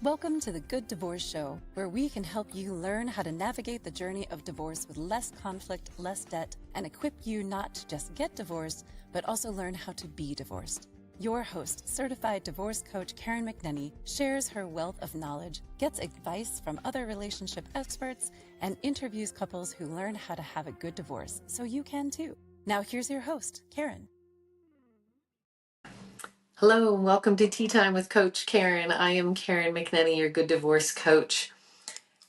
Welcome to the Good Divorce Show, where we can help you learn how to navigate the journey of divorce with less conflict, less debt, and equip you not to just get divorced, but also learn how to be divorced. Your host, certified divorce coach Karen McNenny, shares her wealth of knowledge, gets advice from other relationship experts, and interviews couples who learn how to have a good divorce, so you can too. Now here's your host, Karen. Hello, and welcome to Tea Time with Coach Karen. I am Karen McNenny, your good divorce coach.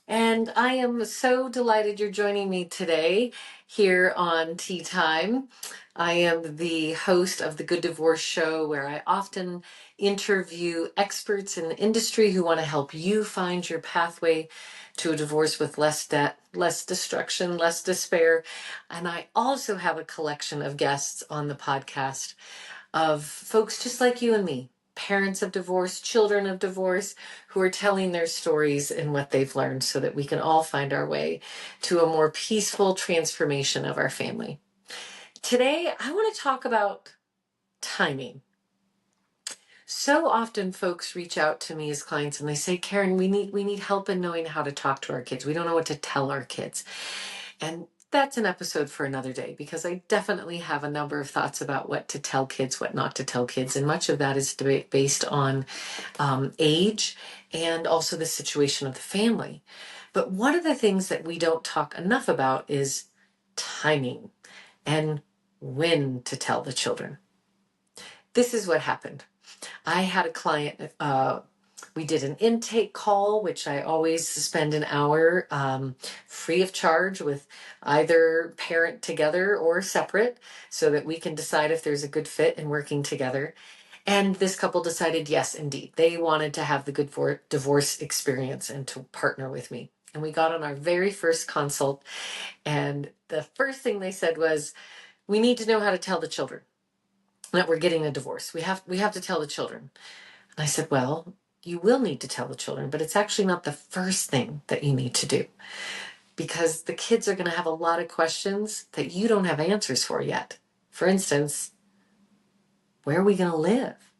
And I am so delighted you're joining me today here on Tea Time. I am the host of the Good Divorce Show, where I often interview experts in the industry who want to help you find your pathway to a divorce with less debt, less destruction, less despair. And I also have a collection of guests on the podcast of folks just like you and me, parents of divorce, children of divorce, who are telling their stories and what they've learned so that we can all find our way to a more peaceful transformation of our family. Today, I want to talk about timing. So often folks reach out to me as clients and they say, Karen, we need help in knowing how to talk to our kids. We don't know what to tell our kids. And that's an episode for another day, because I definitely have a number of thoughts about what to tell kids, what not to tell kids. And much of that is based on age and also the situation of the family. But one of the things that we don't talk enough about is timing and when to tell the children. This is what happened. I had a client, we did an intake call, which I always spend an hour free of charge with either parent together or separate, so that we can decide if there's a good fit in working together. And this couple decided, yes, indeed, they wanted to have the good divorce experience and to partner with me. And we got on our very first consult, and the first thing they said was, we need to know how to tell the children that we're getting a divorce. We have to tell the children. And I said, well, you will need to tell the children, but it's actually not the first thing that you need to do, because the kids are going to have a lot of questions that you don't have answers for yet. For instance, where are we going to live?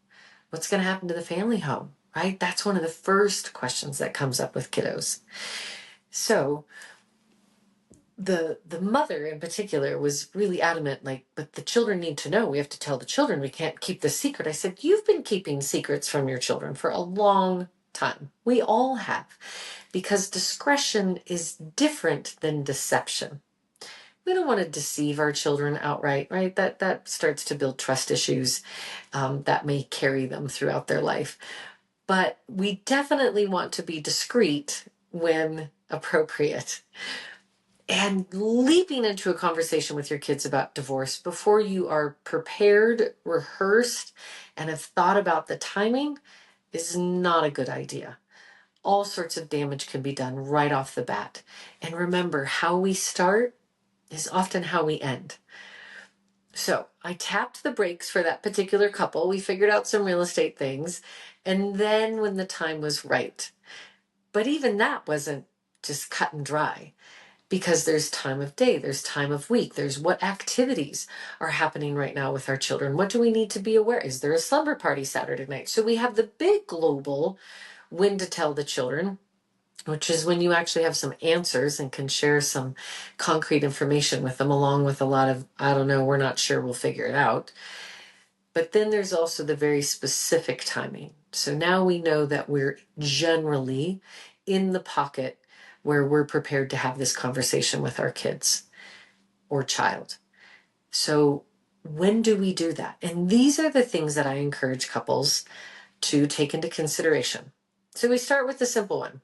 What's going to happen to the family home, right? That's one of the first questions that comes up with kiddos. So the mother in particular was really adamant, like, but the children need to know. We have to tell the children. We can't keep this secret. I said, you've been keeping secrets from your children for a long time. We all have, because discretion is different than deception. We don't want to deceive our children outright, right? That starts to build trust issues that may carry them throughout their life. But we definitely want to be discreet when appropriate. And leaping into a conversation with your kids about divorce before you are prepared, rehearsed, and have thought about the timing is not a good idea. All sorts of damage can be done right off the bat. And remember, how we start is often how we end. So I tapped the brakes for that particular couple. We figured out some real estate things. And then when the time was right, but even that wasn't just cut and dry, because there's time of day, there's time of week, there's what activities are happening right now with our children. What do we need to be aware? Is there a slumber party Saturday night? So we have the big global when to tell the children, which is when you actually have some answers and can share some concrete information with them, along with a lot of, I don't know, we're not sure, we'll figure it out. But then there's also the very specific timing. So now we know that we're generally in the pocket where we're prepared to have this conversation with our kids or child. So when do we do that? And these are the things that I encourage couples to take into consideration. So we start with the simple one.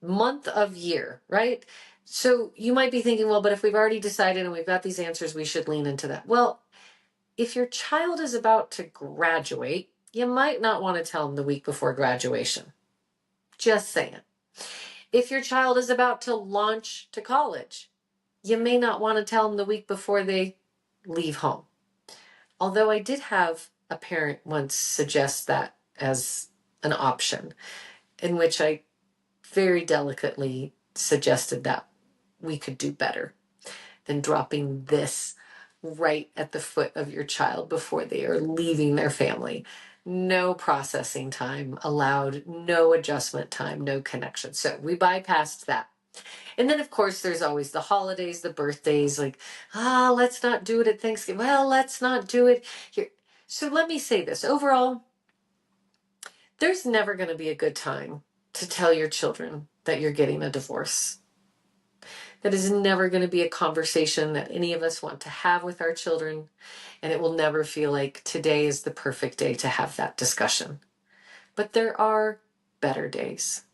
Month of year, right? So you might be thinking, well, but if we've already decided and we've got these answers, we should lean into that. Well, if your child is about to graduate, you might not want to tell them the week before graduation. Just saying. If your child is about to launch to college, you may not want to tell them the week before they leave home. Although I did have a parent once suggest that as an option, in which I very delicately suggested that we could do better than dropping this right at the foot of your child before they are leaving their family. no processing time allowed, no adjustment time, no connection. So we bypassed that. And then, of course, there's always the holidays, the birthdays, like, let's not do it at Thanksgiving. Well, let's not do it here. So let me say this. Overall, there's never going to be a good time to tell your children that you're getting a divorce. That is never going to be a conversation that any of us want to have with our children. And it will never feel like today is the perfect day to have that discussion. But there are better days.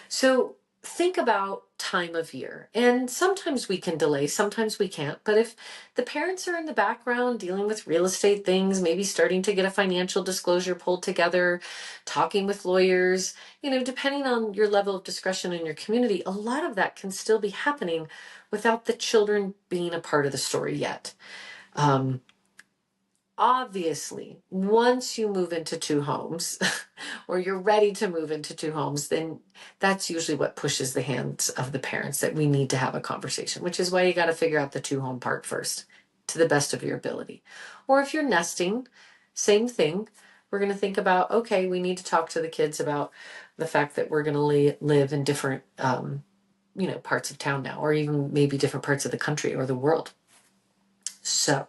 So think about time of year. And sometimes we can delay, sometimes we can't. But if the parents are in the background dealing with real estate things, maybe starting to get a financial disclosure pulled together, talking with lawyers, depending on your level of discretion in your community, a lot of that can still be happening without the children being a part of the story yet. Obviously, once you move into two homes or you're ready to move into two homes, then that's usually what pushes the hands of the parents that we need to have a conversation, which is why you got to figure out the two home part first to the best of your ability. Or if you're nesting, same thing. We're going to think about, okay, we need to talk to the kids about the fact that we're going to live in different, parts of town now, or even maybe different parts of the country or the world. So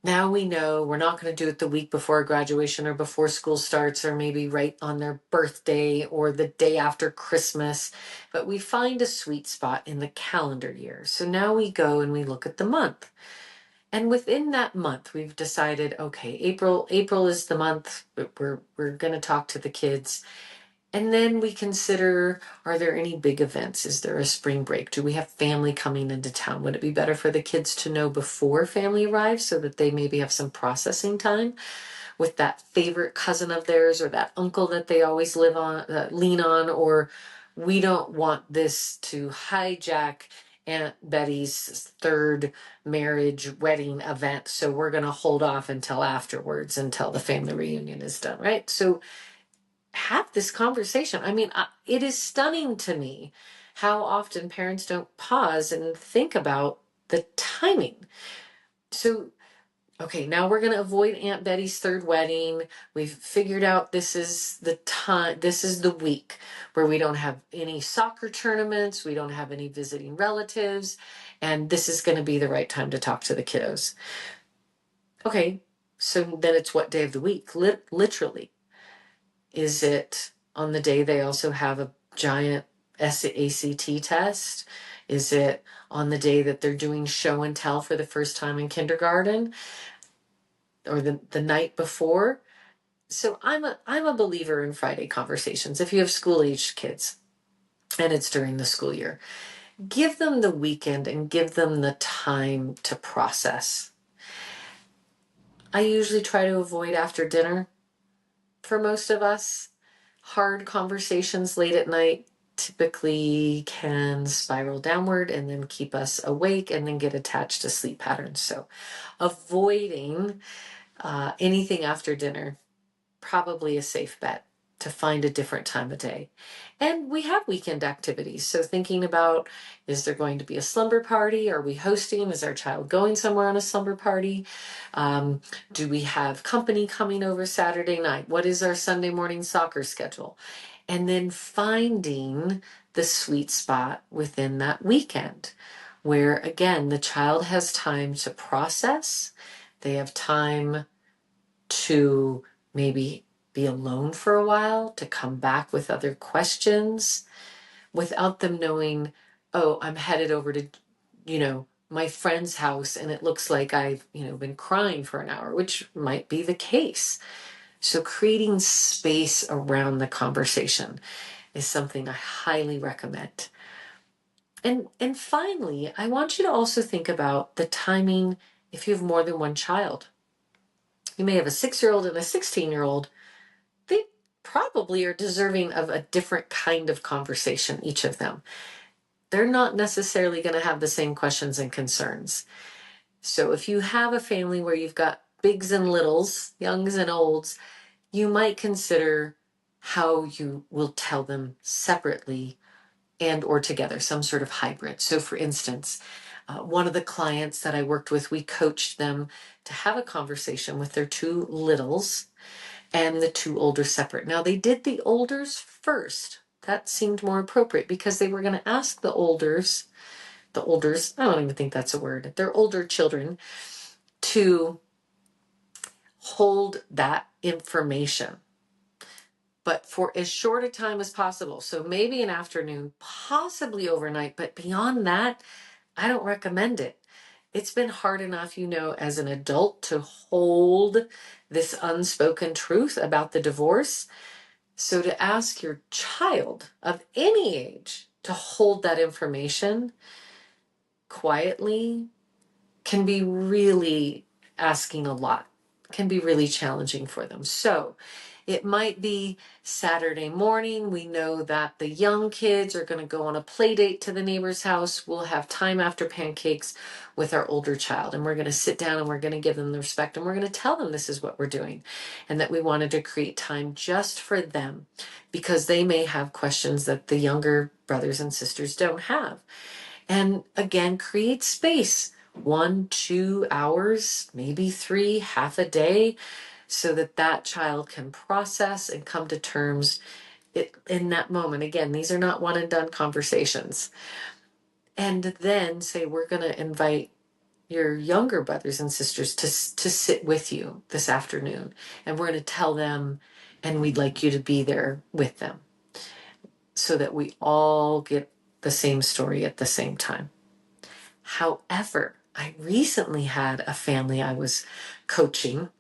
now we know we're not going to do it the week before graduation or before school starts or maybe right on their birthday or the day after Christmas, but we find a sweet spot in the calendar year. So now we go and we look at the month. And within that month, we've decided, okay, April is the month we're going to talk to the kids. And then we consider, are there any big events? Is there a spring break? Do we have family coming into town? Would it be better for the kids to know before family arrives so that they maybe have some processing time with that favorite cousin of theirs or that uncle that they always lean on? Or we don't want this to hijack Aunt Betty's third marriage wedding event, so we're going to hold off until afterwards, until the family reunion is done, right? So have this conversation. I mean, it is stunning to me how often parents don't pause and think about the timing. So, okay, now we're going to avoid Aunt Betty's third wedding. We've figured out this is the time, this is the week where we don't have any soccer tournaments, we don't have any visiting relatives, and this is going to be the right time to talk to the kiddos. Okay, so then it's what day of the week? Literally. Is it on the day they also have a giant ACT test? Is it on the day that they're doing show and tell for the first time in kindergarten? Or the night before? So I'm a believer in Friday conversations. If you have school-aged kids and it's during the school year, give them the weekend and give them the time to process. I usually try to avoid after dinner for most of us. Hard conversations late at night typically can spiral downward and then keep us awake and then get attached to sleep patterns. So avoiding anything after dinner, probably a safe bet to find a different time of day. And we have weekend activities. So thinking about, is there going to be a slumber party? Are we hosting? Is our child going somewhere on a slumber party? Do we have company coming over Saturday night? What is our Sunday morning soccer schedule? And then finding the sweet spot within that weekend where, again, the child has time to process. They have time to maybe be alone for a while, to come back with other questions without them knowing, oh, I'm headed over to, my friend's house and it looks like I've, been crying for an hour, which might be the case. So creating space around the conversation is something I highly recommend. And finally, I want you to also think about the timing if you have more than one child. You may have a 6-year-old and a 16-year-old. They probably are deserving of a different kind of conversation, each of them. They're not necessarily going to have the same questions and concerns. So if you have a family where you've got bigs and littles, youngs and olds, you might consider how you will tell them separately and or together, some sort of hybrid. So for instance, One of the clients that I worked with, we coached them to have a conversation with their two littles and the two older separate. Now, they did the olders first. That seemed more appropriate because they were going to ask the olders, I don't even think that's a word, their older children, to hold that information, but for as short a time as possible. So maybe an afternoon, possibly overnight, but beyond that, I don't recommend it. It's been hard enough, as an adult to hold this unspoken truth about the divorce. So to ask your child of any age to hold that information quietly can be really asking a lot, can be really challenging for them. So it might be Saturday morning. We know that the young kids are going to go on a play date to the neighbor's house. We'll have time after pancakes with our older child, and we're going to sit down and we're going to give them the respect, and we're going to tell them this is what we're doing and that we wanted to create time just for them because they may have questions that the younger brothers and sisters don't have. And again, create space, 1-2 hours, maybe 3, half a day, so that that child can process and come to terms in that moment. Again, these are not one and done conversations. And then say, we're going to invite your younger brothers and sisters to sit with you this afternoon. And we're going to tell them, and we'd like you to be there with them so that we all get the same story at the same time. However, I recently had a family I was coaching,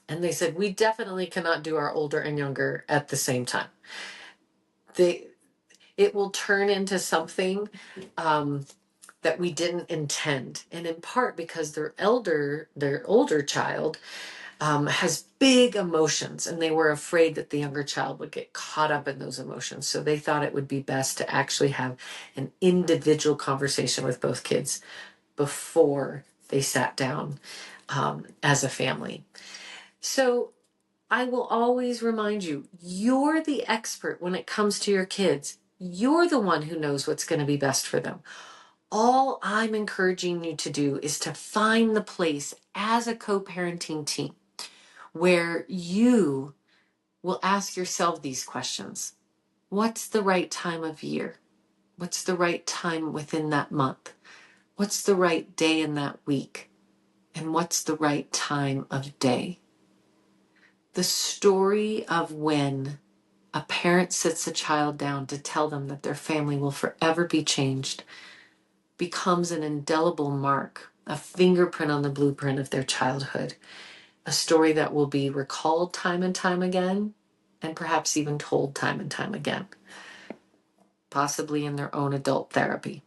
and they said, we definitely cannot do our older and younger at the same time. It will turn into something that we didn't intend. And in part because their older child has big emotions, and they were afraid that the younger child would get caught up in those emotions. So they thought it would be best to actually have an individual conversation with both kids before they sat down as a family. So I will always remind you, you're the expert when it comes to your kids. You're the one who knows what's going to be best for them. All I'm encouraging you to do is to find the place as a co-parenting team where you will ask yourself these questions. What's the right time of year? What's the right time within that month? What's the right day in that week? And what's the right time of day? The story of when a parent sits a child down to tell them that their family will forever be changed becomes an indelible mark, a fingerprint on the blueprint of their childhood, a story that will be recalled time and time again, and perhaps even told time and time again, possibly in their own adult therapy.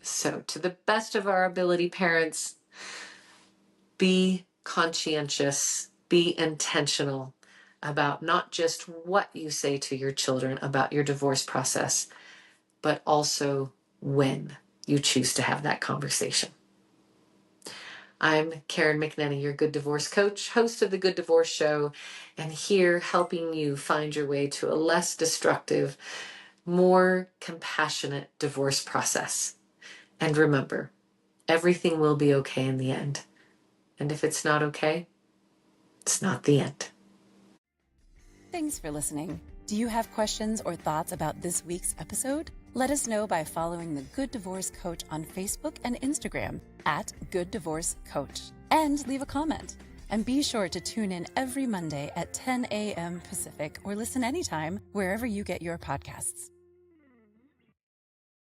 So, to the best of our ability, parents, be conscientious, be intentional about not just what you say to your children about your divorce process, but also when you choose to have that conversation. I'm Karen McNenny, your Good Divorce Coach, host of the Good Divorce Show, and here helping you find your way to a less destructive, more compassionate divorce process. And remember, everything will be okay in the end. And if it's not okay, it's not the end. Thanks for listening. Do you have questions or thoughts about this week's episode? Let us know by following the Good Divorce Coach on Facebook and Instagram at Good Divorce Coach, and leave a comment. And be sure to tune in every Monday at 10 a.m. Pacific, or listen anytime wherever you get your podcasts.